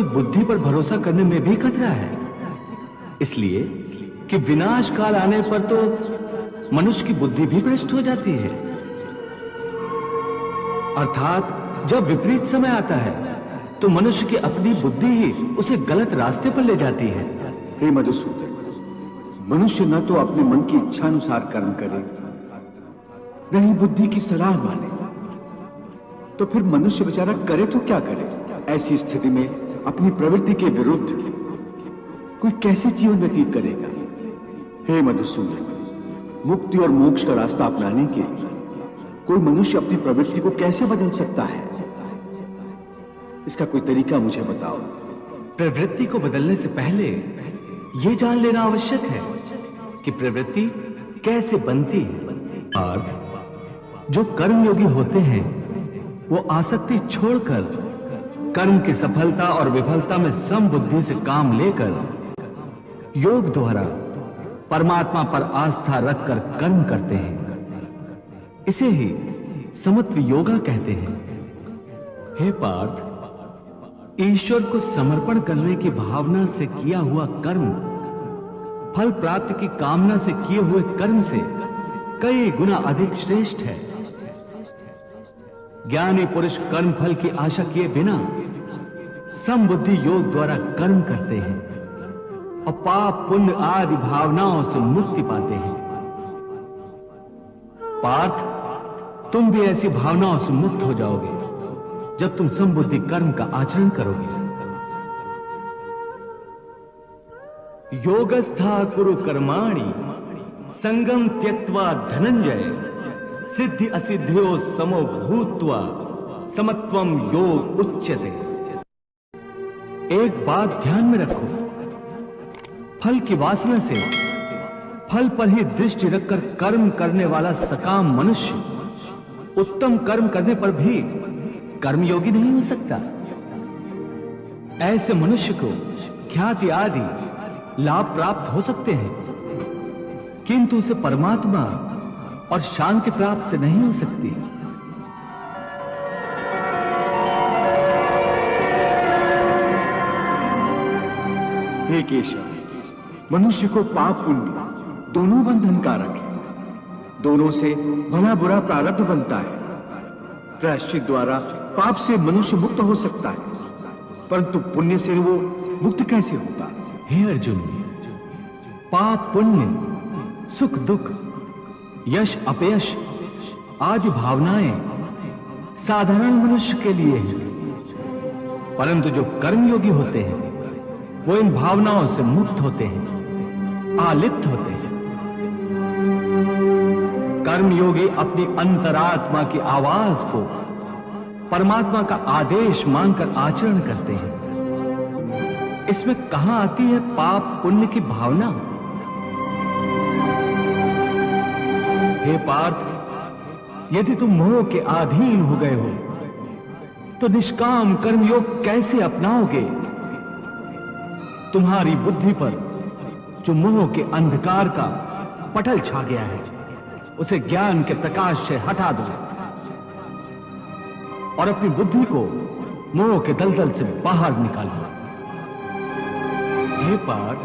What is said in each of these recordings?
बुद्धि पर भरोसा करने में भी खतरा है, इसलिए कि विनाश काल आने पर तो मनुष्य की बुद्धि भी भ्रष्ट हो जाती है। अर्थात जब विपरीत समय आता है तो मनुष्य की अपनी बुद्धि ही उसे गलत रास्ते पर ले जाती है। हे मधुसूदन, मनुष्य न तो अपने मन की इच्छा अनुसार कर्म करे, न ही बुद्धि की सलाह माने, तो फिर मनुष्य बेचारा करे तो क्या करे? ऐसी स्थिति में अपनी प्रवृत्ति के विरुद्ध कोई कैसे जीवन व्यतीत करेगा? हे मधुसूदन, मुक्ति और मोक्ष का रास्ता अपनाने के लिए कोई मनुष्य अपनी प्रवृत्ति को कैसे बदल सकता है? इसका कोई तरीका मुझे बताओ। प्रवृत्ति को बदलने से पहले यह जान लेना आवश्यक है कि प्रवृत्ति कैसे बनती है। अर्थ, जो कर्मयोगी होते हैं वो आसक्ति छोड़कर कर्म की सफलता और विफलता में समबुद्धि से काम लेकर योग द्वारा परमात्मा पर आस्था रखकर कर्म करते हैं। इसे ही समत्व योगा कहते हैं। हे पार्थ, ईश्वर को समर्पण करने की भावना से किया हुआ कर्म फल प्राप्ति की कामना से किए हुए कर्म से कई गुना अधिक श्रेष्ठ है। ज्ञानी पुरुष कर्म फल की आशा किए बिना समबुद्धि योग द्वारा कर्म करते हैं और पाप पुण्य आदि भावनाओं से मुक्ति पाते हैं। पार्थ, तुम भी ऐसी भावनाओं से मुक्त हो जाओगे जब तुम समबुद्धि कर्म का आचरण करोगे। योगस्था कुरु कर्माणि संगम त्यक्त्वा धनंजय सिद्धि असिद्ध्यो समो भूत्वा समत्वम योग उच्यते। एक बात ध्यान में रखो, फल की वासना से फल पर ही दृष्टि रखकर कर्म करने वाला सकाम मनुष्य उत्तम कर्म करने पर भी कर्मयोगी नहीं हो सकता। ऐसे मनुष्य को ख्याति आदि लाभ प्राप्त हो सकते हैं, किंतु उसे परमात्मा और शांति प्राप्त नहीं हो सकती। हे केशव, मनुष्य को पाप पुण्य दोनों बंधनकारक है। दोनों से भला बुरा प्रारब्ध बनता है। प्रायश्चित द्वारा पाप से मनुष्य मुक्त हो सकता है, परंतु पुण्य से वो मुक्त कैसे होता? हे अर्जुन, पाप पुण्य, सुख दुख, यश अपयश आदि भावनाएं साधारण मनुष्य के लिए हैं, परंतु जो कर्मयोगी होते हैं वो इन भावनाओं से मुक्त होते हैं, आलिप्त होते हैं। कर्मयोगी अपनी अंतरात्मा की आवाज को परमात्मा का आदेश मानकर आचरण करते हैं। इसमें कहां आती है पाप पुण्य की भावना? हे पार्थ, यदि तुम मोह के अधीन हो गए हो तो निष्काम कर्मयोग कैसे अपनाओगे? तुम्हारी बुद्धि पर जो मोह के अंधकार का पटल छा गया है उसे ज्ञान के प्रकाश से हटा दो और अपनी बुद्धि को मोह के दलदल से बाहर निकालो। हे पार्थ,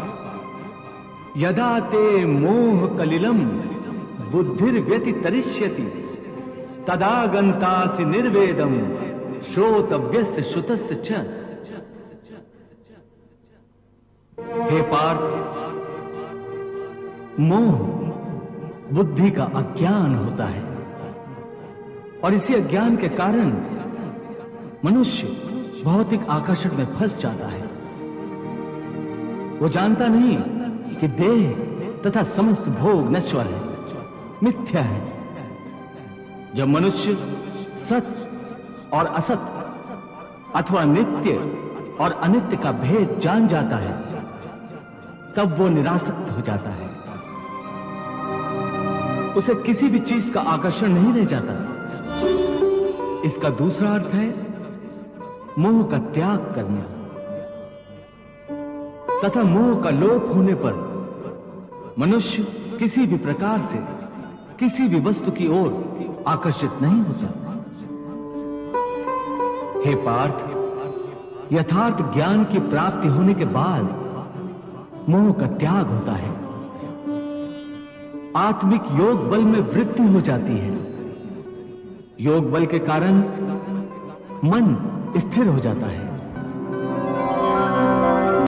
यदा ते मोह कलिलम बुद्धिर्व्यतितरिष्यति तदा गन्तासि निर्वेदम श्रोतव्यस्य श्रुतस्य च। हे पार्थ, मोह बुद्धि का अज्ञान होता है और इसी अज्ञान के कारण मनुष्य भौतिक आकर्षण में फंस जाता है। वो जानता नहीं कि देह तथा समस्त भोग नश्वर है, मिथ्या है। जब मनुष्य सत और असत अथवा नित्य और अनित्य का भेद जान जाता है तब वो निरासक्त हो जाता है। उसे किसी भी चीज का आकर्षण नहीं रह जाता। इसका दूसरा अर्थ है मोह का त्याग करना तथा मोह का लोप होने पर मनुष्य किसी भी प्रकार से किसी भी वस्तु की ओर आकर्षित नहीं होता। हे पार्थ, यथार्थ ज्ञान की प्राप्ति होने के बाद मोह का त्याग होता है। आत्मिक योग बल में वृद्धि हो जाती है। योग बल के कारण मन स्थिर हो जाता है।